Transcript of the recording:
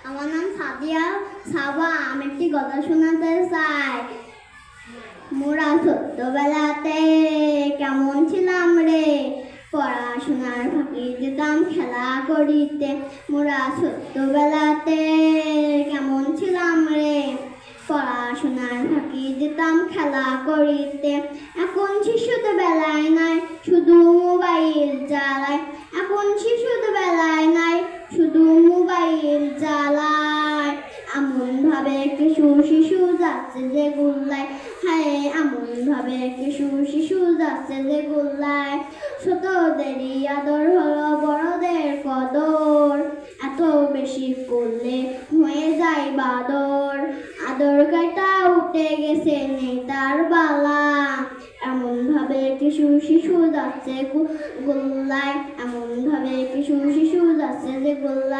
আমার নাম সাদিয়া সাবা। আমি একটি কথা শোনাতে চাই। মোরা ছোট্টবেলাতে কেমন ছিলাম রে, পড়াশোনার ফাঁকি যেতাম খেলা করিতে। মোরা ছোট্টবেলাতে কেমন ছিলাম রে, পড়াশোনার ফাঁকি যেতাম খেলা করিতে। এখন শিশুদের বেলায় নাই শুধু মোবাইল জ্বালায়, এখন শিশুদের বেলায় নাই শুধু মোবাইল জ্বালায়। এমন ভাবে কিছু শিশু যাচ্ছে যে গোল্লায়, হায় এমন ভাবে কিছু শিশু যাচ্ছে যে গোল্লায়। ছোটদেরই আদর হলো বড়দের কদর, এত বেশি করলে হয়ে যায় বাদর। আদর কাটা উঠে গেছে নেই তার বালা, এমন ভাবে কিছু শিশু যাচ্ছে গোল্লায়, এমন ভাবে কিছু শিশু যাচ্ছে যে গোল্লায়।